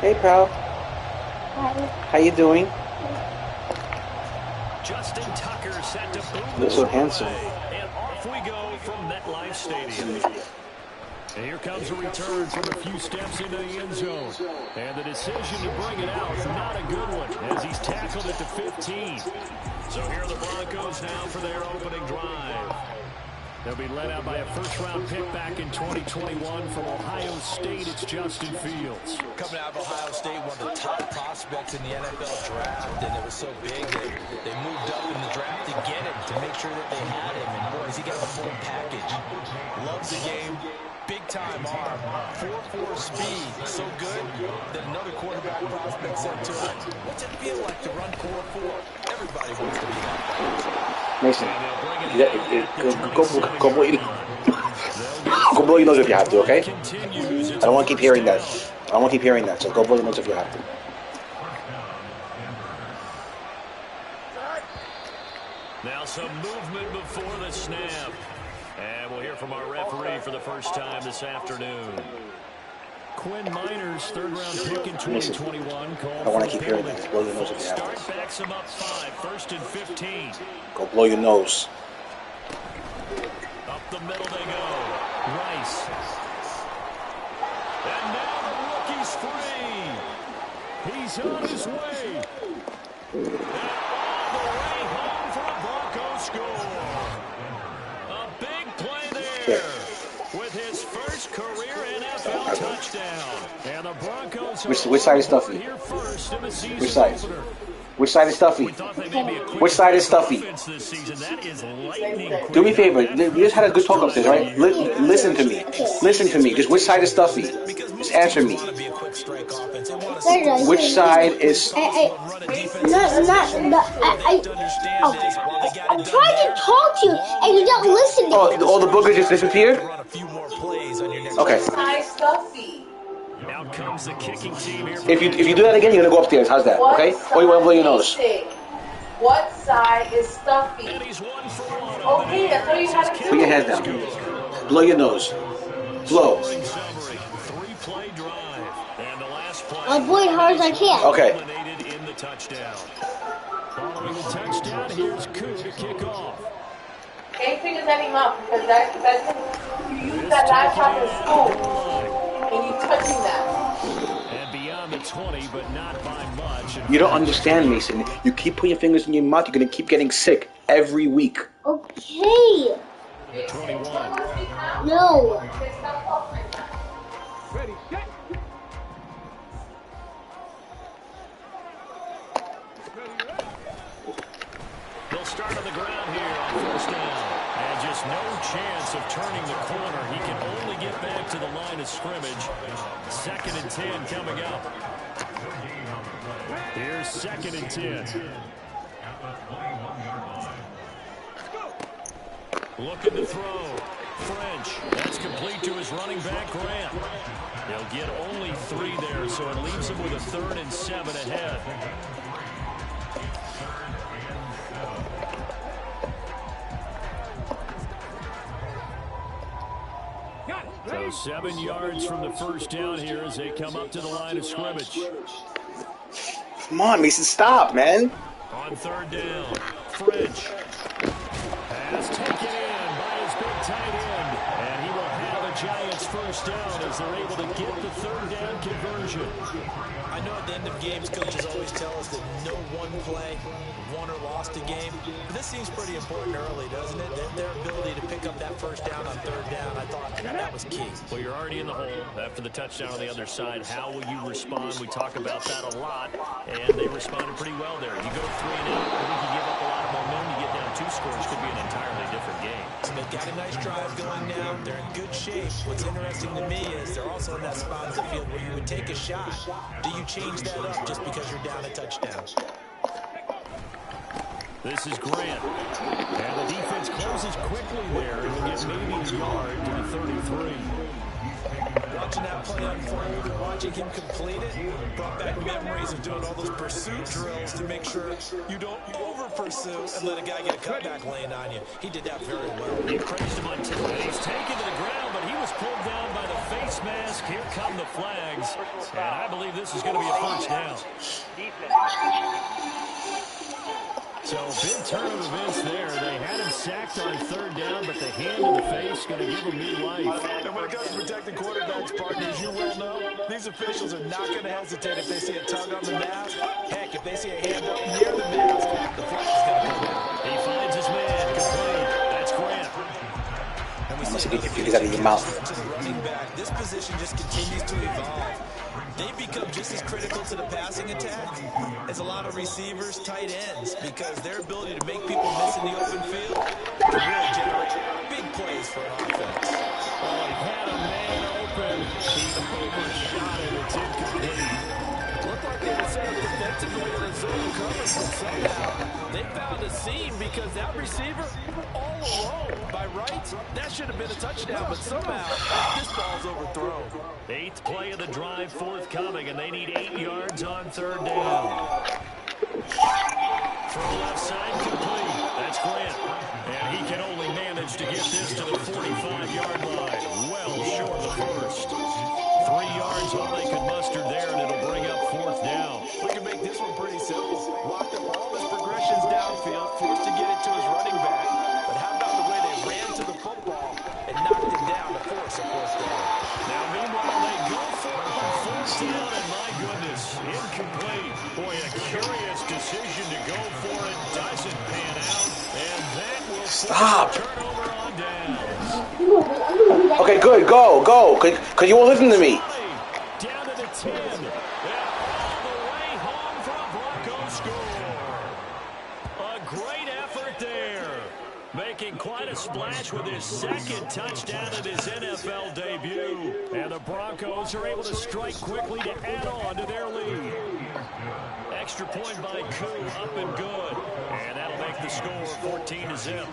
Hey, pal. Hi. How you doing? Justin Tucker set to boom. You're so handsome. And off we go from MetLife Stadium. And here comes a return from a few steps into the end zone. And the decision to bring it out, not a good one, as he's tackled it to 15. So here are the Broncos now for their opening drive. They'll be led out by a first-round pick back in 2021 from Ohio State. It's Justin Fields. Coming out of Ohio State, one of the top prospects in the NFL draft, and it was so big that they moved up in the draft to get him, to make sure that they had him. And boys, he got the full package. Loves the game. Big-time arm, 4.4 speed, so good that another quarterback prospect said to him, what's it feel like to run 4.4? Everybody wants to be that. Mason, go blow your nose if you have to, okay? I don't want to keep hearing that. I don't want to keep hearing that, so go blow your nose if you have to. Now some movement before the snap. And we'll hear from our referee for the first time this afternoon. Quinn Miners, third-round pick in 2021. I don't want to keep hearing that. Blow your nose if you have to. Start backs him up 5, first and 15. Go blow your nose. Up the middle they go. Rice. And now the rookie's free. He's on his way. And all the way home for a Broncos score. A big play there with his first career NFL touchdown. And the Broncos which side is Stuffy? Which side? Which side is Stuffy? Which side is Stuffy? Do me a favor. We just had a good talk upstairs, right? Listen to me. Listen to me. Just which side is Stuffy? Just answer me. Which side is... I'm trying to talk to you, and you don't listen to me. Oh, all the boogers just disappeared? Okay. Stuffy. Out comes the kicking team here. If you do that again, you're gonna go upstairs. How's that? Okay? Or you want to blow your nose? What side is Stuffy? Okay, that's what you had to do. Put your hands down. Blow your nose. Blow. I'll blow it hard as I can. Okay. In the touchdown. Following the touchdown, here's Koo to kick off. Can't figure anything out because that's you use that laptop in school and you touching that. And beyond the 20, but not by much. You don't understand, Mason. You keep putting your fingers in your mouth, you're gonna keep getting sick every week. Okay. 21. No. Ready, set. They'll start on the ground here on first down. And just no chance of turning the corner. He can only get back to the line of scrimmage. 2nd and 10 coming up. Here's 2nd and 10. Looking to throw. French. That's complete to his running back, Grant. They'll get only 3 there, so it leaves him with a 3rd and 7 ahead. So 7 yards from the first down here as they come up to the line of scrimmage. Come on, Mason, stop, man. On 3rd down, French. Pass taken in by his big tight end. And he will have a Giants first down as they're able to get the 3rd down conversion. I know at the end of games, coaches always tell us that no one play won or lost a game. But this seems pretty important early, doesn't it? Their ability to pick up that first down on 3rd down, I thought that was key. Well, you're already in the hole after the touchdown on the other side. How will you respond? We talk about that a lot, and they responded pretty well there. You go 3 and out, I think you give up a lot of momentum. You get down 2 scores, could be an entirely different game. So they've got a nice drive going now. They're in good shape. What's interesting to me is they're also in that spot in the field where you would take a shot. Do you change that up just because you're down a touchdown? This is Grant. And the defense closes quickly there. It will get maybe a yard to the 33. Watching that play unfold and watching him complete it brought back memories of doing all those pursuit drills to make sure you don't pursue and let a guy get a cutback lane on you. He did that very well. He crazed him on two, and he's taken to the ground, but he was pulled down by the face mask. Here come the flags, and I believe this is going to be a first down. So, big turn of events there. They had him sacked on third down, but the hand in the face going to give him new life. And when it comes to protecting quarterbacks, partners, you well know, these officials are not going to hesitate if they see a tug on the mask. Heck, if they see a hand up near the mask, the flag is going to come down. He finds his man, complete. That's Grant. I'm going to get your fingers out of your mouth. This position just continues to evolve. They become just as critical to the passing attack as a lot of receivers, tight ends, because their ability to make people miss in the open field can really generate big plays for an offense. Oh, he had a man open. He overshot it. It's incomplete. Looked like they were set up defensively in a zone coverage, but somehow they found a seam because that receiver all alone. By rights, that should have been a touchdown, but somehow this ball's overthrown. 8th play of the drive forthcoming, and they need 8 yards on third down. From left side, complete. That's Grant. And he can only manage to get this to the 45-yard line. Well short of the first. 3 yards all they could muster there, and it'll bring up fourth down. We can make this one pretty simple. Locked up all his progressions downfield, forced to get it to his running back. But how about the way they ran to the football and knocked it down to force a fourth down? Now, meanwhile, they go for it on fourth down, and my goodness, incomplete. Boy, a curious decision to go for it. Doesn't pan out, and that will Stop. turnover on downs. Okay, good. Go. Because you won't listen to me. Down to the 10. And all the way home for a Broncos score. A great effort there. Making quite a splash with his second touchdown of his NFL debut. And the Broncos are able to strike quickly to add on to their lead. Extra point by Koo, up and good. And that'll make the score 14-0.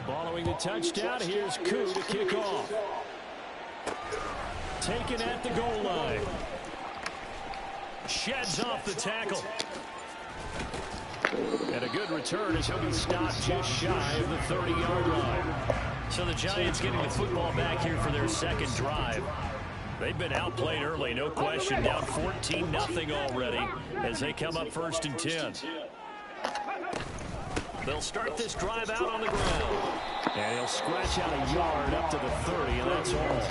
Following the touchdown, here's Koo to kick off. Taken at the goal line. Sheds off the tackle. And a good return as he'll be stopped just shy of the 30-yard line. So the Giants getting the football back here for their second drive. They've been outplayed early, no question. Down 14-0 already as they come up 1st and 10. They'll start this drive out on the ground. And he'll scratch out a yard up to the 30, and that's all.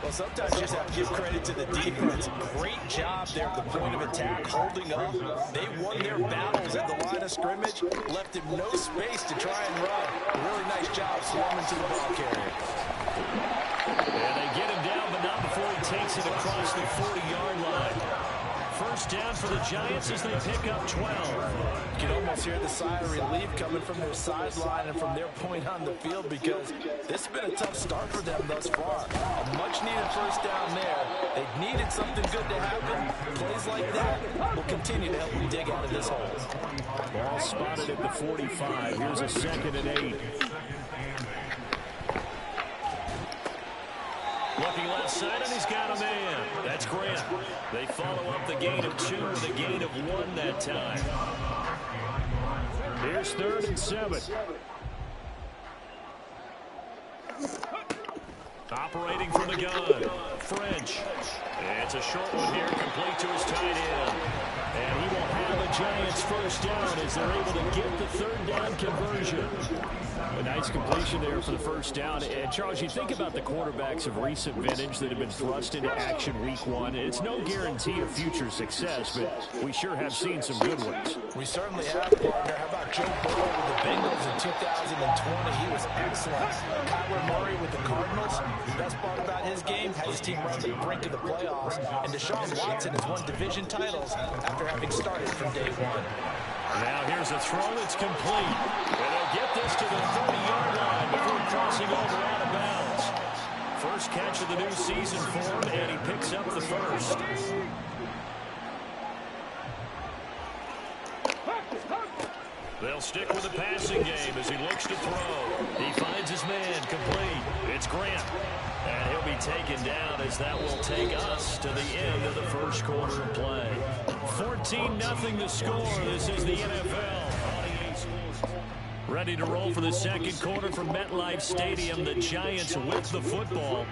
Well, sometimes you just have to give credit to the defense. Great job there at the point of attack, holding up. They won their battles at the line of scrimmage, left him no space to try and run. A really nice job swarming to the ball carrier. And they get him down, but not before he takes it across the 40-yard line. First down for the Giants as they pick up 12. You can almost hear the sigh of relief coming from their sideline and from their point on the field because this has been a tough start for them thus far. A much-needed first down there. They needed something good to happen. Plays like that will continue to help them dig out of this hole. Ball spotted at the 45. Here's a 2nd and 8. Looking left side, and he's got a man. That's Grant. They follow up the gain of 2, the gain of 1 that time. Here's 3rd and 7. Operating from the gun. French. It's a short one here, complete to his tight end. And he will have the Giants first down as they're able to get the 3rd down conversion. A nice completion there for the first down. And, Charles, you think about the quarterbacks of recent vintage that have been thrust into action week 1. It's no guarantee of future success, but we sure have seen some good ones. We certainly have, partner. How about Joe Burrow with the Bengals in 2020? He was excellent. Kyler Murray with the Cardinals. The best part about his game, had his team run to the brink of the playoffs. And Deshaun Watson has won division titles after having started from day 1. Now here's a throw that's complete. And they'll get this to the 30-yard line before crossing over out of bounds. First catch of the new season for him, and he picks up the first. They'll stick with the passing game as he looks to throw. He finds his man, complete. It's Grant. And he'll be taken down as that will take us to the end of the first quarter of play. 14-0 the score. This is the NFL on Ready to roll for the second quarter from MetLife Stadium. The Giants with the football.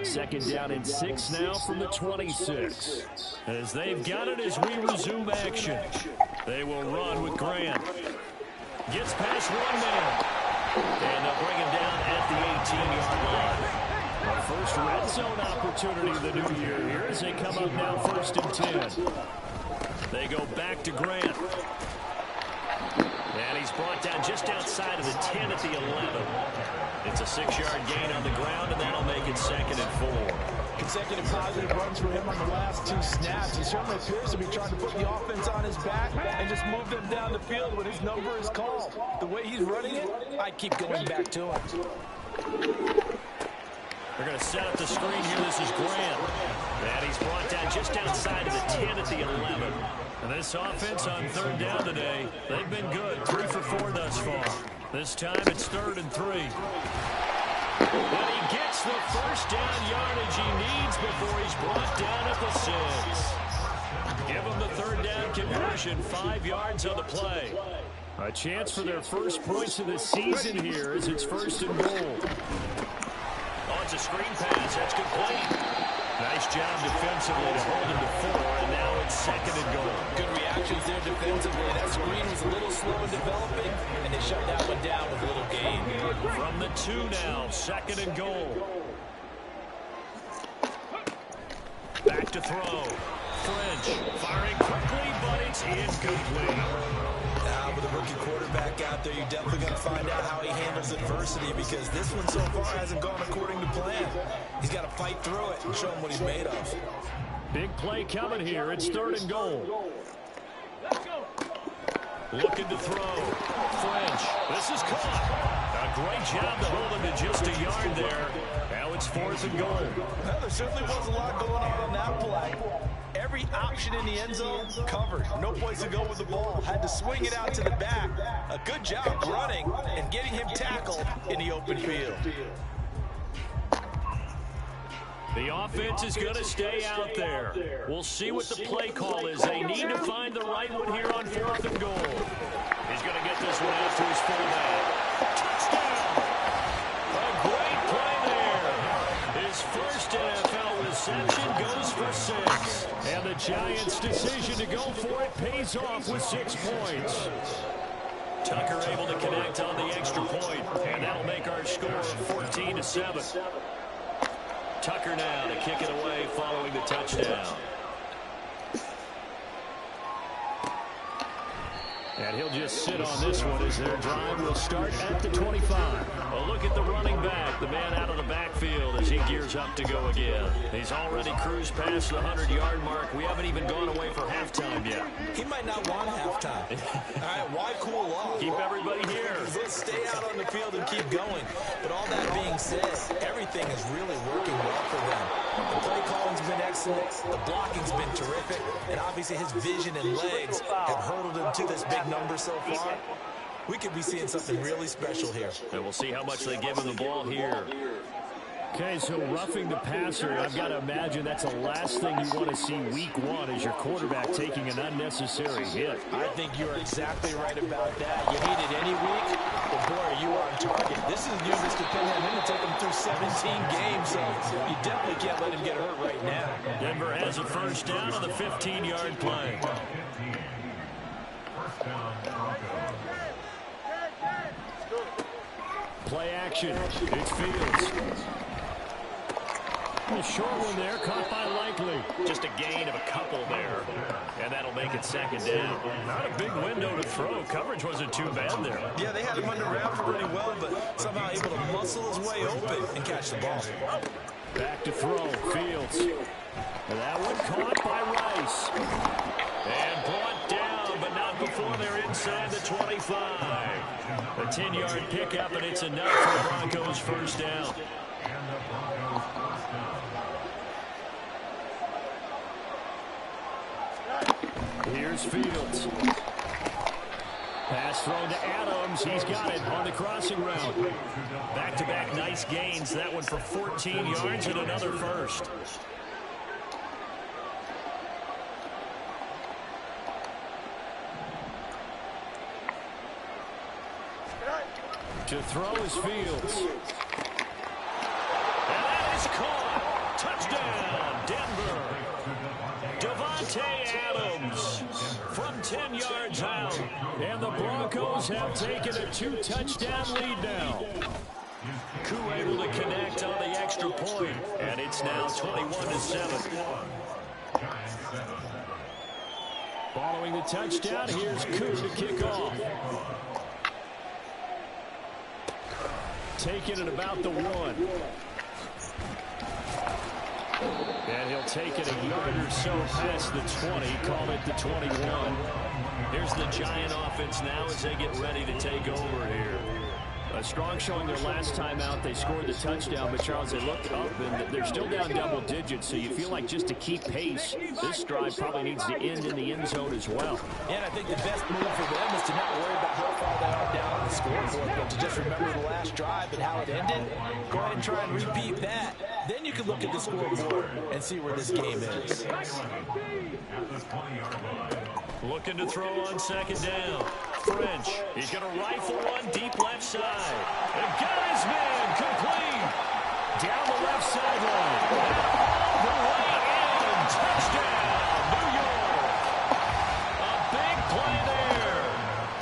Second down and 6 now from the 26. As they've got it as we resume action. They will run with Grant. Gets past one man. And they'll bring him down at the 18-yard line. The first red zone opportunity of the new year here as they come up now 1st and 10. They go back to Grant. And he's brought down just outside of the 10 at the 11. It's a 6-yard gain on the ground, and that'll make it 2nd and 4. Consecutive positive runs for him on the last 2 snaps. He certainly appears to be trying to put the offense on his back and just move them down the field when his number is called. The way he's running it, I keep going back to him. They're going to set up the screen here. This is Grant. And he's brought down just outside of the 10 at the 11. And this offense on 3rd down today, they've been good. 3 for 4 thus far. This time it's 3rd and 3. And he gets the first down yardage he needs before he's brought down at the 6. Give him the 3rd down conversion, 5 yards on the play. A chance for their first points of the season here as it's 1st and goal. Oh, it's a screen pass. That's complete. Nice job defensively to hold him to 4, and now it's 2nd and goal. Good reactions there defensively. That screen was a little slow in developing, and they shut that one down with a little gain. From the 2 now, 2nd and goal. Back to throw. French firing quickly, but it's incomplete. Now, with a rookie quarterback out there, you're definitely going to find out how he handles adversity because this one so far hasn't gone according to plan. He's got to fight through it and show him what he's made of. Big play coming here. It's 3rd and goal. Looking to throw. French. This is caught. A great job to hold him to just a yard there. Now it's 4th and goal. Well, there certainly was a lot going on that play. Every option in the end zone covered. No place to go with the ball. Had to swing it out to the back. A good job running and getting him tackled in the open field. The offense is going to stay out there. We'll see what the play call is. They need to find the right one here on 4th and goal. He's going to get this one out to his fullback. Touchdown! A great play there. His first NFL reception goes for 6. And the Giants' decision to go for it pays off with 6 points. Tucker able to connect on the extra point, and that'll make our score 14-7. Tucker now to kick it away following the touchdown. And he'll just sit on this one as their drive will start at the 25. A look at the running back, the man out of the backfield as he gears up to go again. He's already cruised past the 100-yard mark. We haven't even gone away for halftime yet. He might not want halftime. All right, why cool off? Keep everybody here. Let's stay out on the field and keep going. But all that being said, everything is really working well for them. The play calling's been excellent. The blocking's been terrific. And obviously his vision and legs have hurdled him to this big number so far. We could be seeing something really special here. And we'll see how much they give him the ball here. Okay, so roughing the passer, I've got to imagine that's the last thing you want to see week 1 is your quarterback taking an unnecessary hit. I think you're exactly right about that. You need it any week, but boy, are you on target. This is news that's dependent on him to take him through 17 games, so you definitely can't let him get hurt right now. Denver has a first down on the 15-yard play. Play action. It's Fields. A short one there, caught by Likely. Just a gain of a couple there. And that'll make it 2nd down. Not a big window to throw. Coverage wasn't too bad there. Yeah, they had him under wraps pretty well, but somehow able to muscle his way open and catch the ball. Back to throw. Fields. And that one caught by Rice. And brought down, but not before they're inside the 25. A 10-yard pickup, and it's enough for the Broncos' first down. Here's Fields. Pass thrown to Adams. He's got it on the crossing route. Back-to-back nice gains. That one for 14 yards and another first. To throw is Fields. And that is caught. Touchdown, Denver. Davante Adams from 10 yards out. And the Broncos have taken a 2-touchdown lead now. Koo able to connect on the extra point, and it's now 21-7. Following the touchdown, here's Koo to kick off. Taking it about the 1. And he'll take it a yard or so past the 20, call it the 21. Here's the Giant offense now as they get ready to take over here. A strong showing their last time out. They scored the touchdown, but Charles, they look up and they're still down double digits, so you feel like just to keep pace, this drive probably needs to end in the end zone as well. And I think the best move for them is to not worry about how far they are down on the scoreboard, but to just remember the last drive and how it ended. Go ahead and try and repeat that. Then you can look at the scoreboard and see where this game is. Looking to throw on second down. French, he's going to rifle one deep left side. And got his man complete. Down the left sideline. All the way in. Touchdown, New York. A big play there.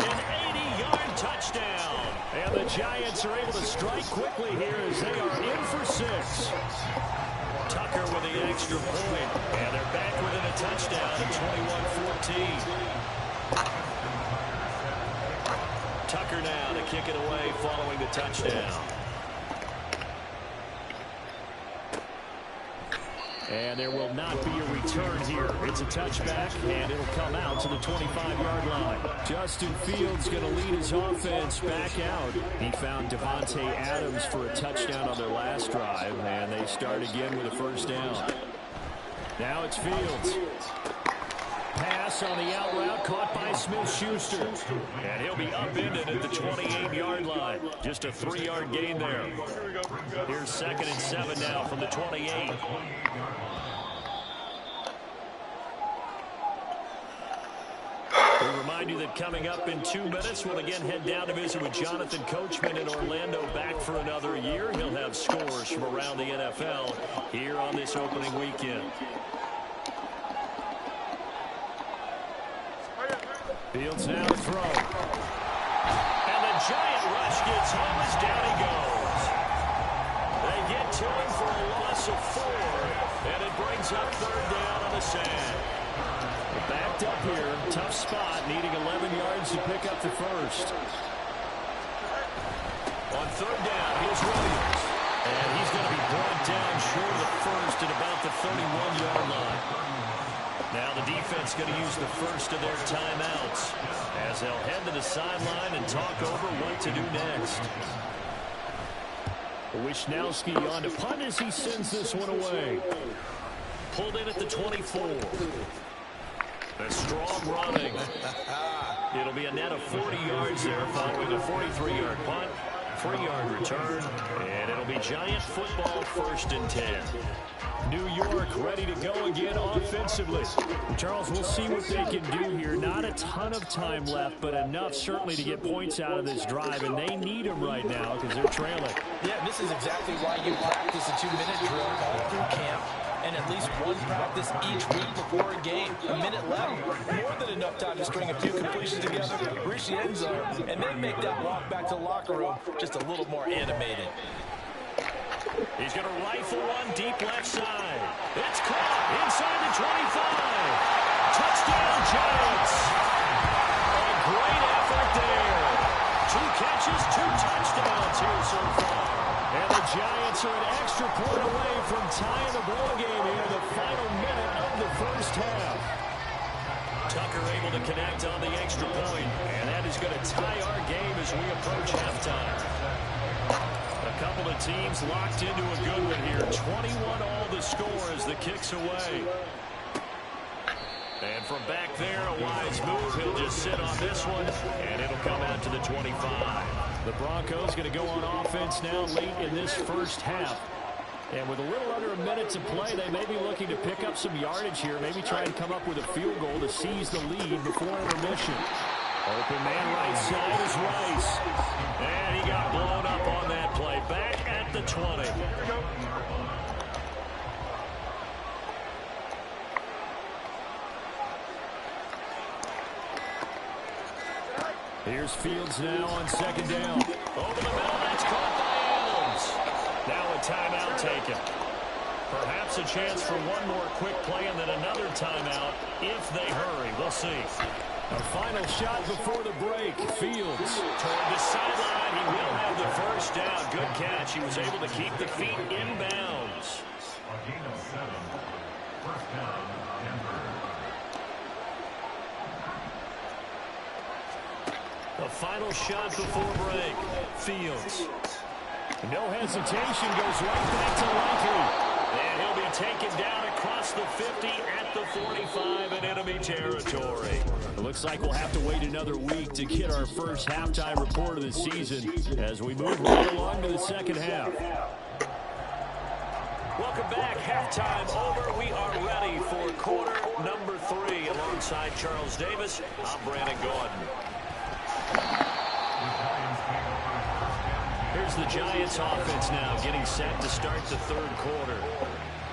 An 80-yard touchdown. And the Giants are able to strike quickly here as they are in for 6. Tucker with the extra point. And they're back within a touchdown at 21-14. Tucker now to kick it away following the touchdown. And there will not be a return here. It's a touchback, and it'll come out to the 25-yard line. Justin Fields going to lead his offense back out. He found Davante Adams for a touchdown on their last drive, and they start again with a first down. Now it's Fields. Pass on the out route caught by Smith-Schuster. And he'll be upended at the 28-yard line. Just a 3-yard gain there. Here's 2nd and 7 now from the 28. We remind you that coming up in 2 minutes, we'll again head down to visit with Jonathan Coachman in Orlando, back for another year. He'll have scores from around the NFL here on this opening weekend. Fields now to throw. And the Giant rush gets home as down he goes. They get to him for a loss of 4, and it brings up 3rd down on the sand. Backed up here, tough spot, needing 11 yards to pick up the first. On 3rd down, here's Williams. And he's going to be brought down short of the first at about the 31-yard line. Now the defense going to use the first of their timeouts as they'll head to the sideline and talk over what to do next. Wishnowski on to punt as he sends this one away. Pulled in at the 24. A strong running. It'll be a net of 40 yards there following a 43-yard punt, 3-yard return, and it'll be Giant football 1st and 10. New York ready to go again offensively. Charles, we'll see what they can do here. Not a ton of time left, but enough certainly to get points out of this drive, and they need them right now because they're trailing. Yeah, this is exactly why you practice a 2-minute drill all through camp, and at least one practice each week before a game. A minute left, more than enough time to string a few completions together, reach the end zone, and then make that walk back to the locker room just a little more animated. He's going to rifle one deep left side. It's caught inside the 25. Touchdown, Giants. A great effort there. 2 catches, 2 touchdowns here so far. And the Giants are an extra point away from tying the ball game here in the final minute of the first half. Tucker able to connect on the extra point, and that is going to tie our game as we approach halftime. A couple of teams locked into a good one here. 21 all the score as the kick's away. And from back there, a wise move. He'll just sit on this one, and it'll come out to the 25. The Broncos going to go on offense now late in this first half. And with a little under a minute to play, they may be looking to pick up some yardage here, maybe try and come up with a field goal to seize the lead before intermission. Open man right side is Rice. And he got blown 20. Here's Fields now on second down. Over the middle, that's caught by Adams. Now a timeout taken. Perhaps a chance for one more quick play and then another timeout if they hurry. We'll see. A final shot before the break. Fields toward the sideline. He will have the first down. Good catch. He was able to keep the feet in bounds. First down, Denver. The final shot before break. Fields. No hesitation, goes right back to Likely. And he'll be taken down across the 50 at the 45 in enemy territory. It looks like we'll have to wait another week to get our first halftime report of the season as we move right along to the second half. Welcome back. Halftime over. We are ready for quarter number 3 alongside Charles Davis. I'm Brandon Gordon. Here's the Giants offense now getting set to start the third quarter.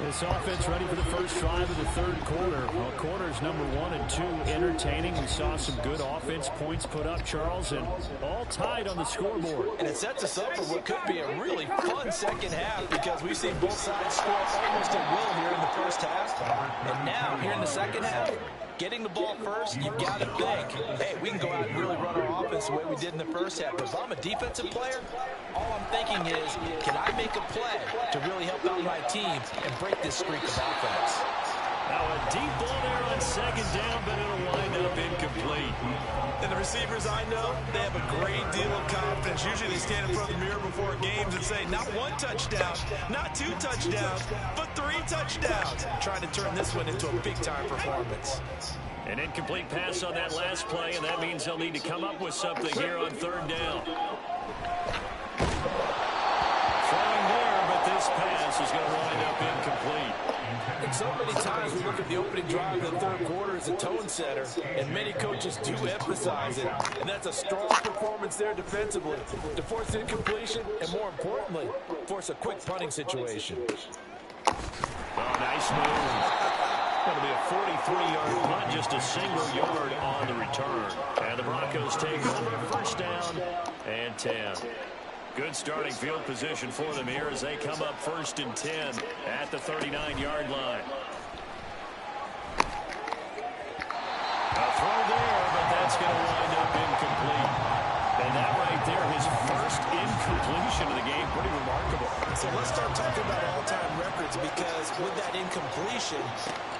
This offense ready for the first drive of the third quarter. Well, quarters number 1 and 2 entertaining. We saw some good offense points put up, Charles, and all tied on the scoreboard. And it sets us up for what could be a really fun second half because we've seen both sides score almost at will here in the first half. And now, here in the second half, getting the ball first, you've got to think, hey, we can go out and really run our offense the way we did in the first half. But if I'm a defensive player, all I'm thinking is, can I make a play to really help out my team and break this streak of offense? Now a deep ball there on second down, but it'll wind up incomplete. And the receivers I know, they have a great deal of confidence. Usually they stand in front of the mirror before games and say, not 1 touchdown, not 2 touchdowns, but 3 touchdowns. Trying to turn this one into a big-time performance. An incomplete pass on that last play, and that means they'll need to come up with something here on third down. Throwing there, but this pass is going to wind up incomplete. And so many times we look at the opening drive of the third quarter as a tone setter, and many coaches do emphasize it. And that's a strong performance there defensively to force incompletion and, more importantly, force a quick punting situation. Oh, nice move. Going to be a 43-yard punt, just a single yard on the return. And the Broncos take over, first down and 10. Good starting field position for them here as they come up first and 10 at the 39-yard line. A throw there, but that's going to wind up incomplete. And that right there, his first incompletion of the game, pretty remarkable. So let's start talking about all-time records because with that incompletion,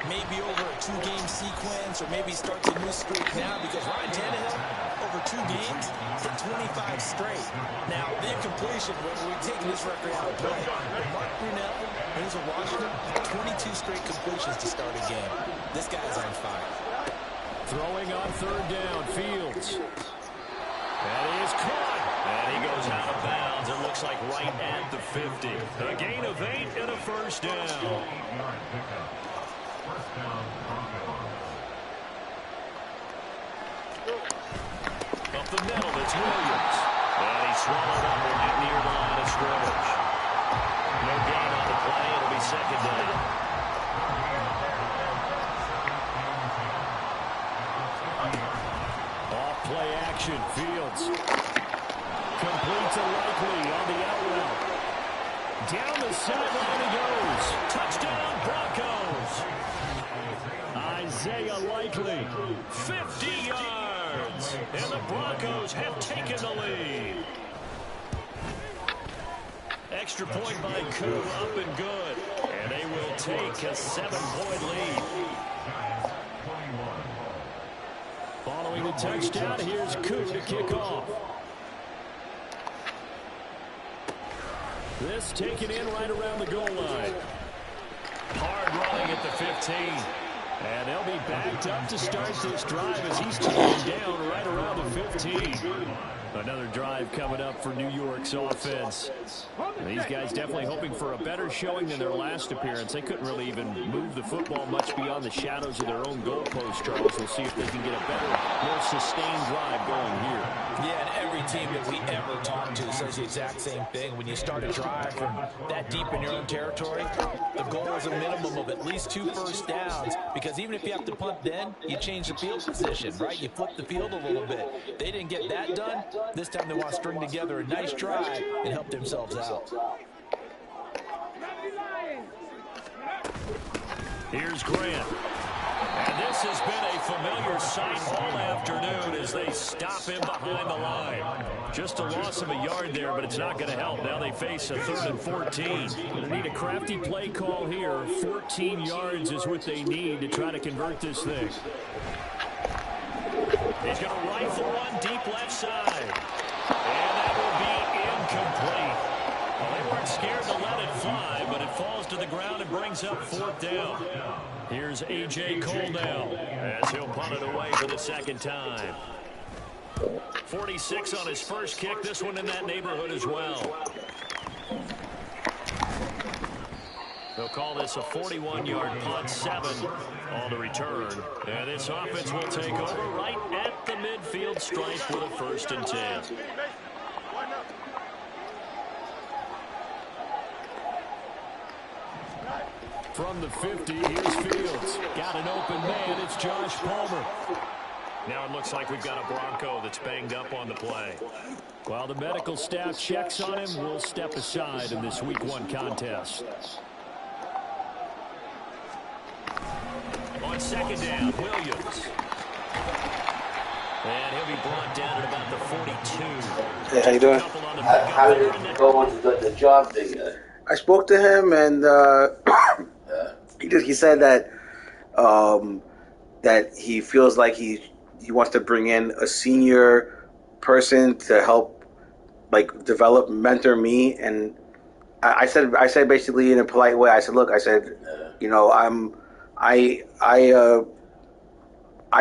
maybe over a 2-game sequence or maybe starts a new streak now because Ryan Tannehill, over 2 games, hit 25 straight. Now, the incompletion, we're taking this record out of play. Mark Brunell, who's in Washington, 22 straight completions to start a game. This guy's on fire. Throwing on third down, Fields. And he is caught. And he goes out of bounds. It looks like right at the 50. A gain of 8 and a first down. Up the middle, it's Williams. And he swallowed up and get near the line of scrimmage. No gain on the play. It'll be second down. Off play action, Fields. Complete to Likely on the out route. Down the sideline he goes. Touchdown, Broncos. Isaiah Likely, 50 yards. And the Broncos have taken the lead. Extra point by Koo, up and good. And they will take a 7-point lead. Following the touchdown, here's Koo to kick off. This taken in right around the goal line. Hard running at the 15. And they'll be backed up to start this drive as he's taken down right around the 15. Another drive coming up for New York's offense. And these guys definitely hoping for a better showing than their last appearance. They couldn't really even move the football much beyond the shadows of their own goalpost, Charles. We'll see if they can get a better, more sustained drive going here. Yeah, and Every team that we ever talk to says the exact same thing. When you start a drive from that deep in your own territory, the goal is a minimum of at least 2 first downs, because even if you have to punt then, you change the field position, right? You flip the field a little bit. They didn't get that done. This time they want to string together a nice drive and help themselves out. Here's Grant. And this has been a familiar sight all afternoon as they stop him behind the line. Just a loss of a yard there, but it's not going to help. Now they face a 3rd and 14. They need a crafty play call here. 14 yards is what they need to try to convert this thing. He's going to rifle one deep left side. And that will be incomplete. Well, they weren't scared to let it fly, but it falls to the ground and brings up 4th down. Here's A.J. Cole now as he'll punt it away for the second time. 46 on his first kick. This one in that neighborhood as well. They'll call this a 41-yard punt, 7 on the return. And this offense will take over right at the midfield stripe with a 1st and 10. From the 50, here's Fields. Got an open man. It's Josh Palmer. Now it looks like we've got a Bronco that's banged up on the play. While the medical staff checks on him, we'll step aside in this Week 1 contest. On second down, Williams. And he'll be brought down at about the 42. Hey, how you doing? How did it go with the job thing? I spoke to him, and he said that that he feels like he wants to bring in a senior person to help, like, develop, mentor me. And I said basically in a polite way, I said, look, I said, you know, I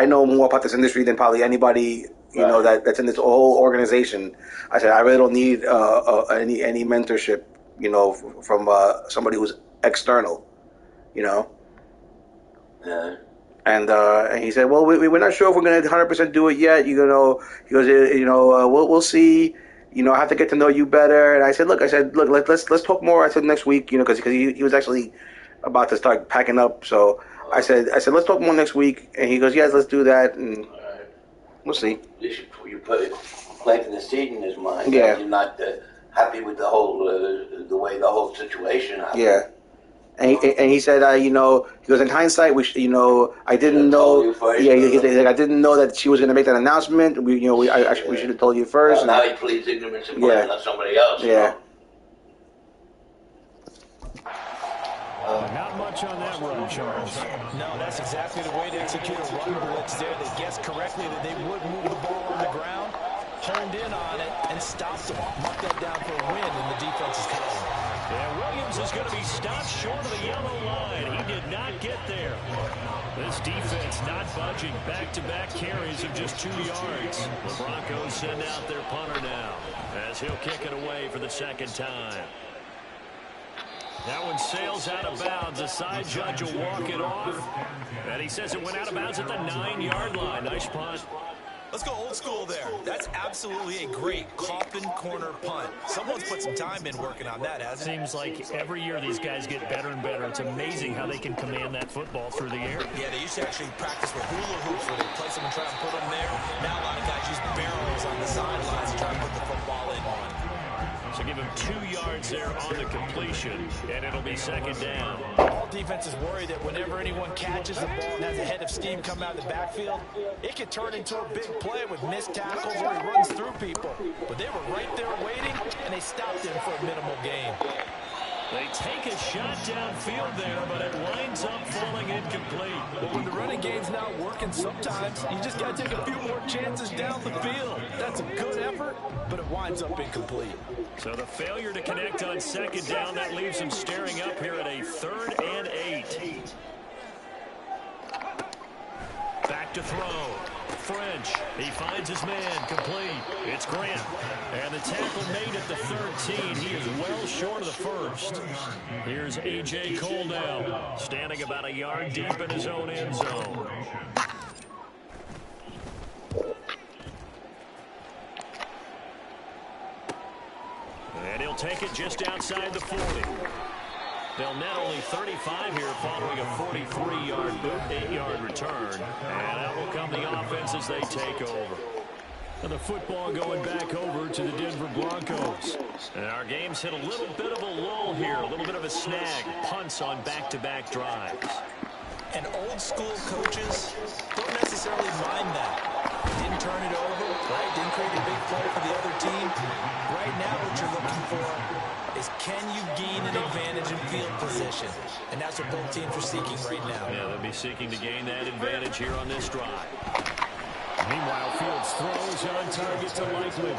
know more about this industry than probably anybody, you know, that's in this whole organization. I said, I really don't need any mentorship, you know, from somebody who's external, you know. And he said, well, we're not sure if we're going to 100% do it yet. You know, he goes, you know, we'll see. You know, I have to get to know you better. And I said, look, let's talk more. I said next week, you know, because he was actually about to start packing up. So I said, let's talk more next week. And he goes, yes, let's do that. And we'll see. You put it, planting the seed in his mind. Yeah. You're not happy with the whole the way the whole situation happened. Yeah. And he said, you know, he goes, in hindsight, you know, I didn't know. Yeah, I didn't know that she was going to make that announcement. We should have told you first. Now he pleads ignorance and blaming on somebody else. Yeah. Not much on that run, Charles. No, that's exactly the way to execute a run blitz there. They guessed correctly that they would move the ball on the ground, honed in on it, and stopped them. Mark that down for a win in the defense's column. And Williams is going to be stopped short of the yellow line. He did not get there. This defense not budging. Back-to-back carries of just 2 yards. The Broncos send out their punter now as he'll kick it away for the second time. That one sails out of bounds. The side judge will walk it off. And he says it went out of bounds at the 9-yard line. Nice punt. Let's go old school there. That's absolutely a great coffin corner punt. Someone's put some time in working on that, hasn't it? Seems like every year these guys get better and better. It's amazing how they can command that football through the air. Yeah, they used to actually practice with hula hoops where they place them and try and put them there. Now a lot of guys use barrels on the sidelines to try and put the football in one. So give him 2 yards there on the completion, and it'll be second down. All defenses worry that whenever anyone catches the ball and has a head of steam come out of the backfield, it could turn into a big play with missed tackles or he runs through people. But they were right there waiting, and they stopped him for a minimal gain. They take a shot downfield there, but it winds up falling incomplete. But when the running game's not working, sometimes you just got to take a few more chances down the field. That's a good effort, but it winds up incomplete. So the failure to connect on second down, that leaves them staring up here at a 3rd and 8. Back to throw. French, he finds his man, complete. It's Grant. And the tackle made at the 13. He is well short of the first. Here's A.J. Cole now, standing about a yard deep in his own end zone. And he'll take it just outside the 40. They'll net only 35 here following a 43-yard boot, 8-yard return. And that will come the offense as they take over. And the football going back over to the Denver Broncos. And our game's hit a little bit of a lull here, a little bit of a snag. Punts on back-to-back drives. And old-school coaches don't necessarily mind that. Didn't turn it over, right? Didn't create a big play for the other team. Right now what you're looking for is can you gain an advantage in field position? And that's what both teams are seeking right now. Yeah, they'll be seeking to gain that advantage here on this drive. Meanwhile, Fields throws on target to Likely.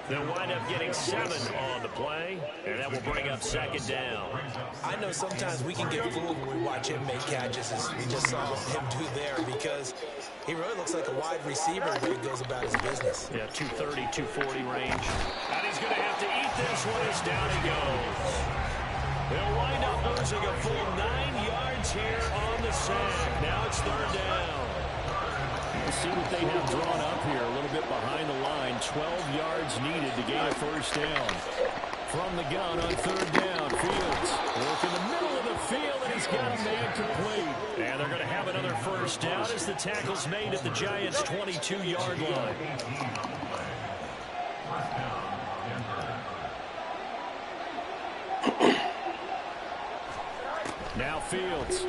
They'll wind up getting 7 on the play, and that will bring up second down. I know sometimes we can get fooled when we watch him make catches, as we just saw him do there, because he really looks like a wide receiver when he goes about his business. Yeah, 230, 240 range. And he's going to have to eat this one as down he goes. They'll wind up losing a full 9 yards here on the sack. Now it's third down. We'll see what they have drawn up here, a little bit behind the line. 12 yards needed to gain a first down. From the gun on third down, Fields work in the middle of the field, and he's got a man complete. And they're going to have another first down as the tackle's made at the Giants' 22-yard line. Now Fields.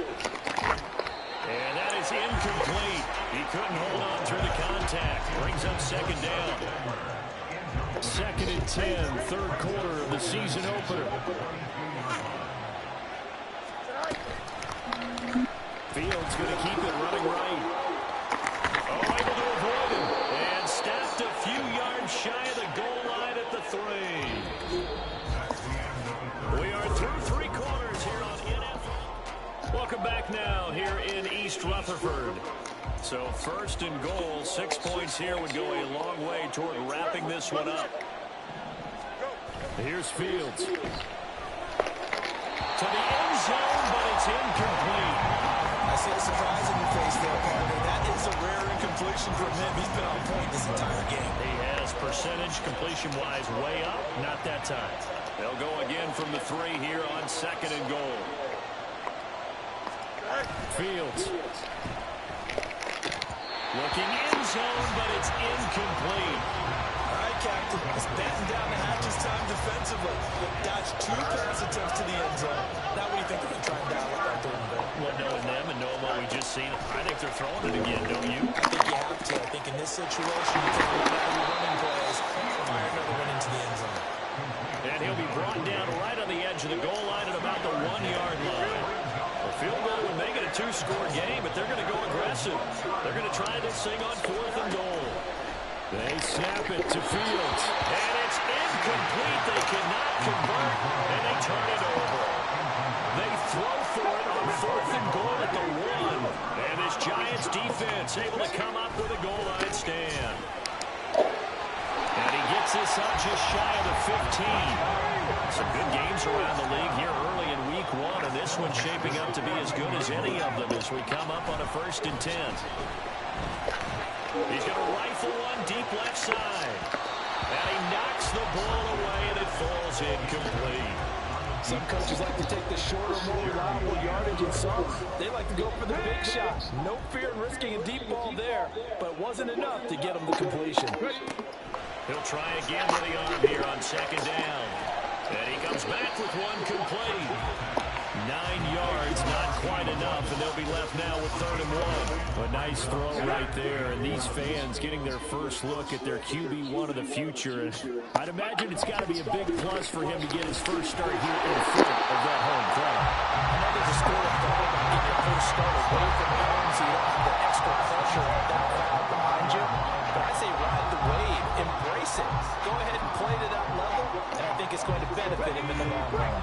And that is incomplete. He couldn't hold on through the contact. Brings up second down. Second and 10, third quarter of the season opener. Fields going to keep it running right. Oh, able to avoid him. And stopped a few yards shy of the goal line at the 3. We are through 3 quarters here on NFL. Welcome back now here in East Rutherford. So first and goal, 6 points here would go a long way toward wrapping this one up. Here's Fields. To the end zone, but it's incomplete. I see a surprise in your face there, partner. That is a rare incompletion from him. He's been on point this entire game. He has percentage completion-wise way up. Not that time. They'll go again from the 3 here on second and goal. Fields. Looking in zone, but it's incomplete. All right, Captain. Let's batten down the hatches time defensively. Dodge 2 pass attempts to the end zone. Now what do you think they're going to try and dial up on third and goal? Well, knowing them and knowing what we just seen, I think they're throwing it again, don't you? I think you have to. I think in this situation, you can run out your running plays, fire another one into the end zone. And he'll be brought down right on the edge of the goal line at about the 1-yard line. A field goal would make it a 2-score game, but they're going to go aggressive. They're going to try this thing on 4th and goal. They snap it to Fields. And it's incomplete. They cannot convert, and they turn it over. They throw for it on 4th and goal at the 1. And this Giants defense able to come up with a goal line stand. And he gets this up just shy of the 15. Some good games around the league here early in week 1, and this one's shaping up to be as good as any of them as we come up on a 1st and 10. He's going to rifle one deep left side. And he knocks the ball away, and it falls incomplete. Some coaches like to take the shorter, more reliable yardage, and some they like to go for the big shot. No fear in risking a deep ball there, but it wasn't enough to get him the completion. He'll try again with the arm here on second down. And he comes back with one complete. 9 yards, not quite enough, and they'll be left now with 3rd and 1. A nice throw right there, and these fans getting their first look at their QB1 of the future. I'd imagine it's got to be a big plus for him to get his first start here in front of that home crowd. I know there's a score of thought about getting your first start away from home so you don't have the extra pressure of that crowd behind you. But I say ride the wave, embrace it. Go ahead and play to that level, and I think it's going to benefit him in the long run.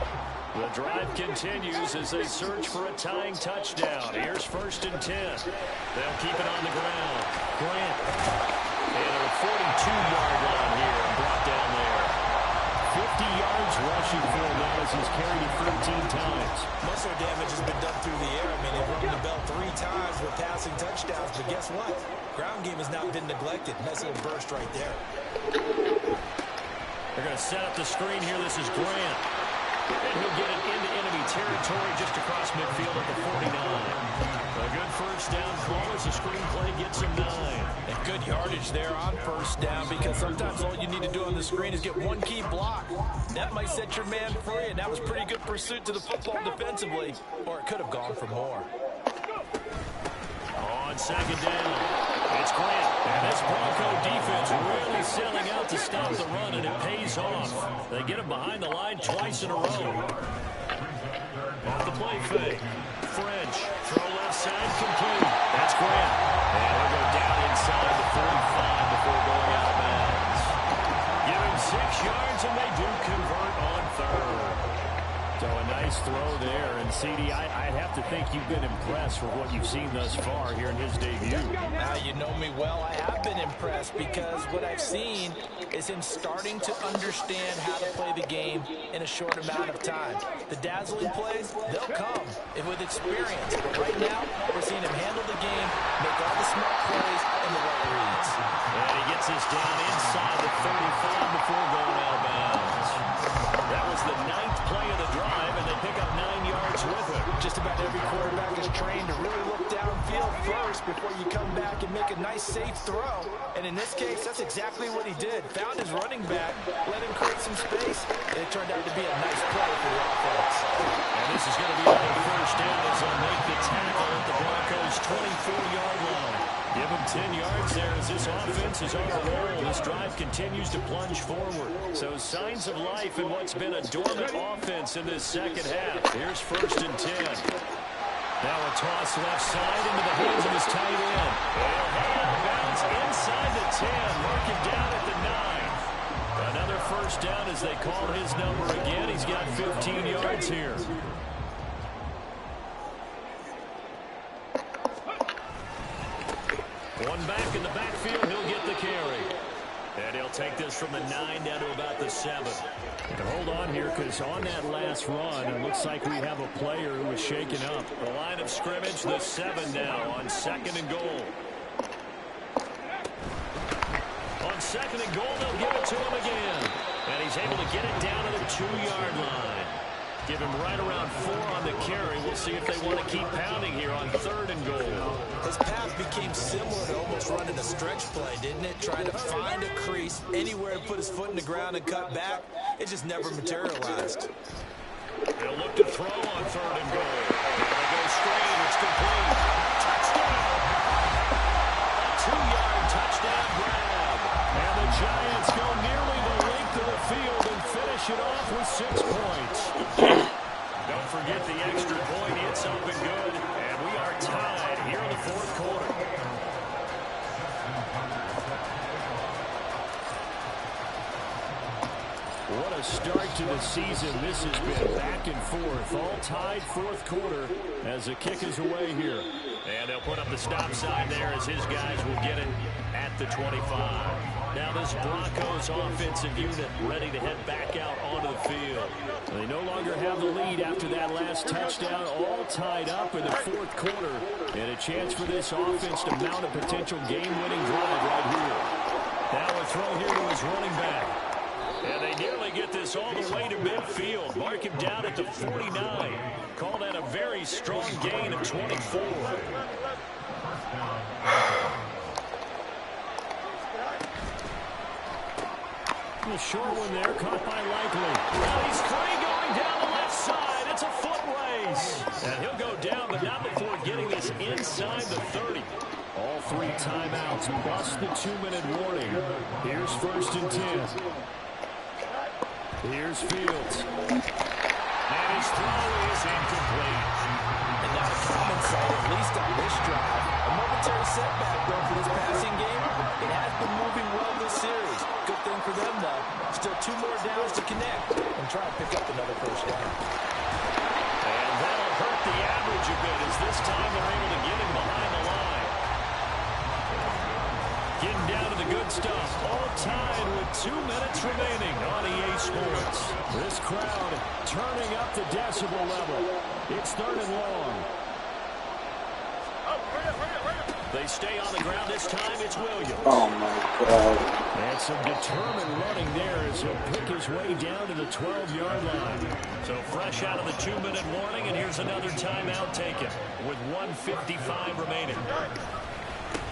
The drive continues as they search for a tying touchdown. Here's 1st and 10. They'll keep it on the ground. Grant. And a 42-yard line here and brought down there. 50 yards rushing for him now as he's carried it 13 times. Muscle damage has been done through the air. I mean, they've rung the bell 3 times with passing touchdowns, but guess what? Ground game has not been neglected. Nice little burst right there. They're going to set up the screen here. This is Grant. And he'll get it into enemy territory just across midfield at the 49. A good first down call as the screen play gets him 9. And good yardage there on first down, because sometimes all you need to do on the screen is get one key block. That might set your man free, and that was pretty good pursuit to the football defensively, or it could have gone for more. On second down, it's Grant. And this Bronco defense really selling out to stop the run, and it pays off. They get him behind the line twice in a row. Off the play fake. French, throw left side, complete. That's Grant. And he'll go down inside the 45 before going out of bounds. Give him 6 yards, and they do convert on third. So a nice throw there. And, CD, I have to think you've been impressed with what you've seen thus far here in his debut. Now you know me well. I have been impressed, because what I've seen is him starting to understand how to play the game in a short amount of time. The dazzling plays, they'll come with experience. But right now, we're seeing him handle the game, make all the smart plays, and the right reads. And he gets us down inside the 35 before going out of bounds. That was the 9th play of the drive, and they pick up 9 yards with it. Just about every quarterback is trained to really look downfield first before you come back and make a nice, safe throw. And in this case, that's exactly what he did. Found his running back, let him create some space, and it turned out to be a nice play for the offense. And this is going to be another first down as they'll make the tackle at the Broncos' 24-yard line. Give him 10 yards there as this offense is on a roll. This drive continues to plunge forward. So signs of life in what's been a dormant offense in this second half. Here's 1st and 10. Now a toss left side into the hands of his tight end. And hand bounce inside the 10. Mark him down at the 9. Another first down as they call his number again. He's got 15 yards here. One back in the backfield, he'll get the carry. And he'll take this from the 9 down to about the 7. And hold on here, because on that last run, it looks like we have a player who was shaken up. The line of scrimmage, the 7 now on 2nd and goal. On 2nd and goal, they'll give it to him again. And he's able to get it down to the 2-yard line. Give him right around 4 on the carry. We'll see if they want to keep pounding here on 3rd and goal. His path became similar to almost running a stretch play, didn't it? Trying to find a crease, anywhere to put his foot in the ground and cut back. It just never materialized. They'll look to throw on 3rd and goal. Now they go screen. It's complete. Touchdown. A 2-yard touchdown grab. And the Giants go nearly the length of the field and finish it off with 6 points. Don't forget the extra point. It's up and good. And we are tied here in the 4th quarter. What a start to the season this has been. Back and forth. All tied 4th quarter as the kick is away here. And they'll put up the stop sign there as his guys will get it at the 25. Now this Broncos offensive unit ready to head back out onto the field. They no longer have the lead after that last touchdown, all tied up in the 4th quarter. And a chance for this offense to mount a potential game-winning drive right here. Now a throw here to his running back. And they nearly get this all the way to midfield. Mark him down at the 49. Call that a very strong gain of 24. The short one there, caught by Likely. Now he's free going down the left side. It's a foot race. And he'll go down, but not before getting this inside the 30. All 3 timeouts plus the 2-minute warning. Here's 1st and 10. Here's Fields. And his throw is incomplete. And not a common sight, at least on this drive. A momentary setback, though, for this passing game. It has been moving well this series. Good thing for them, though. Still 2 more downs to connect and try to pick up another first down. And that'll hurt the average a bit as this time they're able to get him behind the line. Getting down to the good stuff. All tied with 2 minutes remaining on EA Sports. This crowd turning up the decibel level. It's 3rd and long. They stay on the ground this time. It's Williams. Oh, my God. And some determined running there as he'll pick his way down to the 12-yard line. So fresh out of the 2-minute warning, and here's another timeout taken with 1:55 remaining.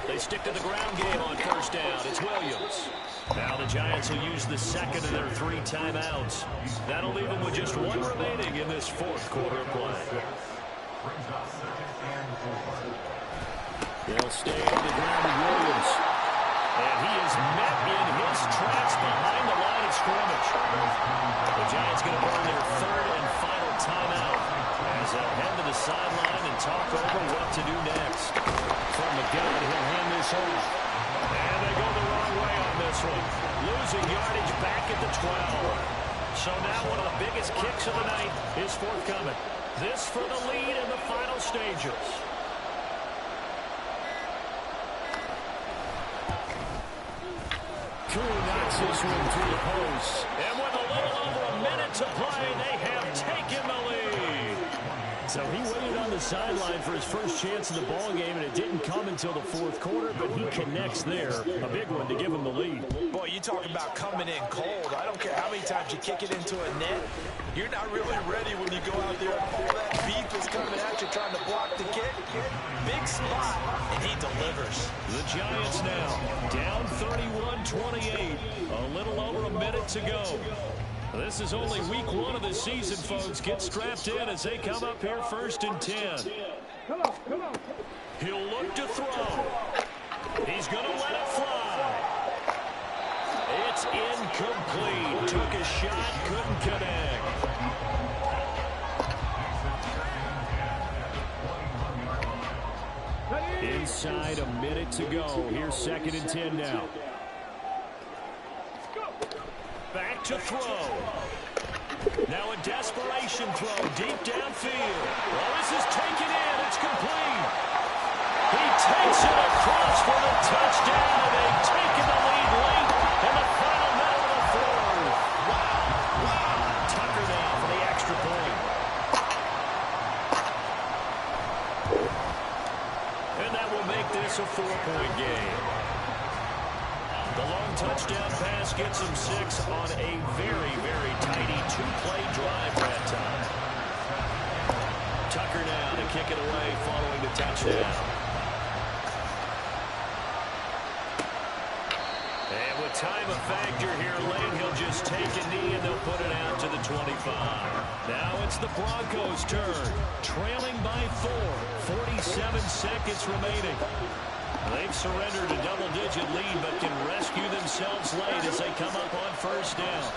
They stick to the ground game on first down. It's Williams. Now the Giants will use the second of their 3 timeouts. That'll leave them with just 1 remaining in this fourth quarter of play. They'll stay on the ground with Williams. And he is met in his tracks behind the line of scrimmage. The Giants going to burn their 3rd and final timeout as they'll head to the sideline and talk over what to do next. From the gun, he'll hand this off. And they go the wrong way on this one. Losing yardage back at the 12. So now one of the biggest kicks of the night is forthcoming. This for the lead in the final stages. Knocks this one through the post. And with a little over a minute to play, they have taken the lead. So he waited on the sideline for his first chance in the ball game, and it didn't come until the fourth quarter, but he connects there. A big one to give him the lead. Boy, you talk about coming in cold. I don't care how many times you kick it into a net. You're not really ready when you go out there. All that beef is coming at you trying to block the kick. Big spot, and he delivers. The Giants now down 31-28. A little over a minute to go. This is only week 1 of the season, folks. Get strapped in as they come up here 1st and 10. He'll look to throw. He's going to let it fly. It's incomplete. Took a shot, couldn't connect. Inside a minute to go. Here's 2nd and 10 now. Back to throw. Now a desperation throw deep downfield. Well, this is taken in. It's complete. He takes it across for the touchdown, and they've taken the lead late in the final minute of the 4th. Wow. Tucker now for the extra point. And that will make this a 4-point game. The long touchdown pass gets him 6 on a very, very tidy 2-play drive that time. Tucker now to kick it away following the touchdown. And with time a factor here late, he'll just take a knee and they'll put it out to the 25. Now it's the Broncos' turn. Trailing by 4. 47 seconds remaining. They've surrendered a double-digit lead, but can rescue themselves late as they come up on first down.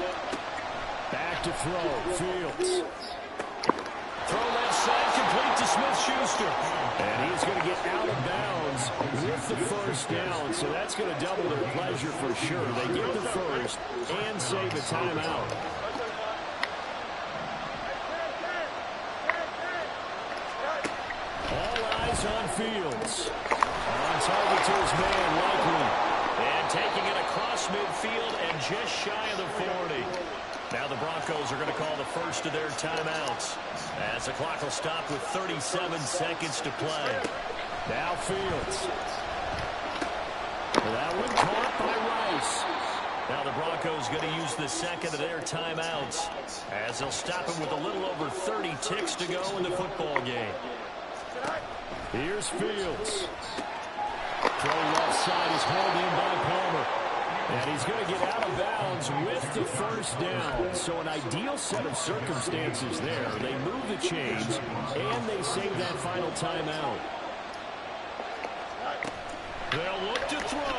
Back to throw. Fields. Throw left side, complete to Smith-Schuster. And he's going to get out of bounds with the first down, so that's going to double their pleasure for sure. They get the first and save a timeout. All eyes on Fields. On target to his man, Likely. And taking it across midfield and just shy of the 40. Now the Broncos are going to call the first of their timeouts, as the clock will stop with 37 seconds to play. Now Fields. That one caught by Rice. Now the Broncos going to use the second of their timeouts, as they'll stop him with a little over 30 ticks to go in the football game. Here's Fields. Throw left side is hauled in by Palmer. And he's going to get out of bounds with the first down. So an ideal set of circumstances there. They move the chains, and they save that final timeout. They'll look to throw.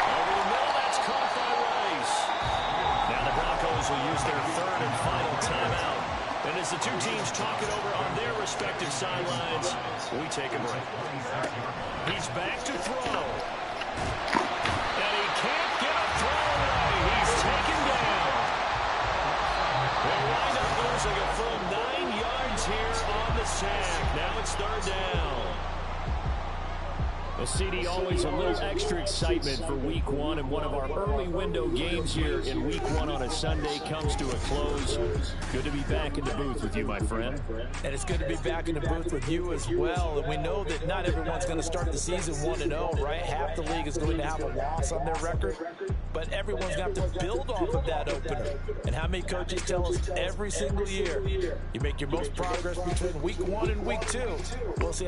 Over the middle, that's caught by Rice. Now the Broncos will use their 3rd and final timeout. And as the two teams talk it over on their respective sidelines, we take a break. He's back to throw. And he can't get a throw away. He's taken down. They'll wind up losing a full 9 yards here on the sack. Now it's 3rd down. Well, CD, always a little extra excitement for Week 1, and one of our early window games here in Week 1 on a Sunday comes to a close. Good to be back in the booth with you, my friend. And it's good to be back in the booth with you as well. And we know that not everyone's going to start the season 1-0, right? Half the league is going to have a loss on their record, but everyone's going to have to build off of that opener. And how many coaches tell us every single year, you make your most progress between Week 1 and Week 2. We'll see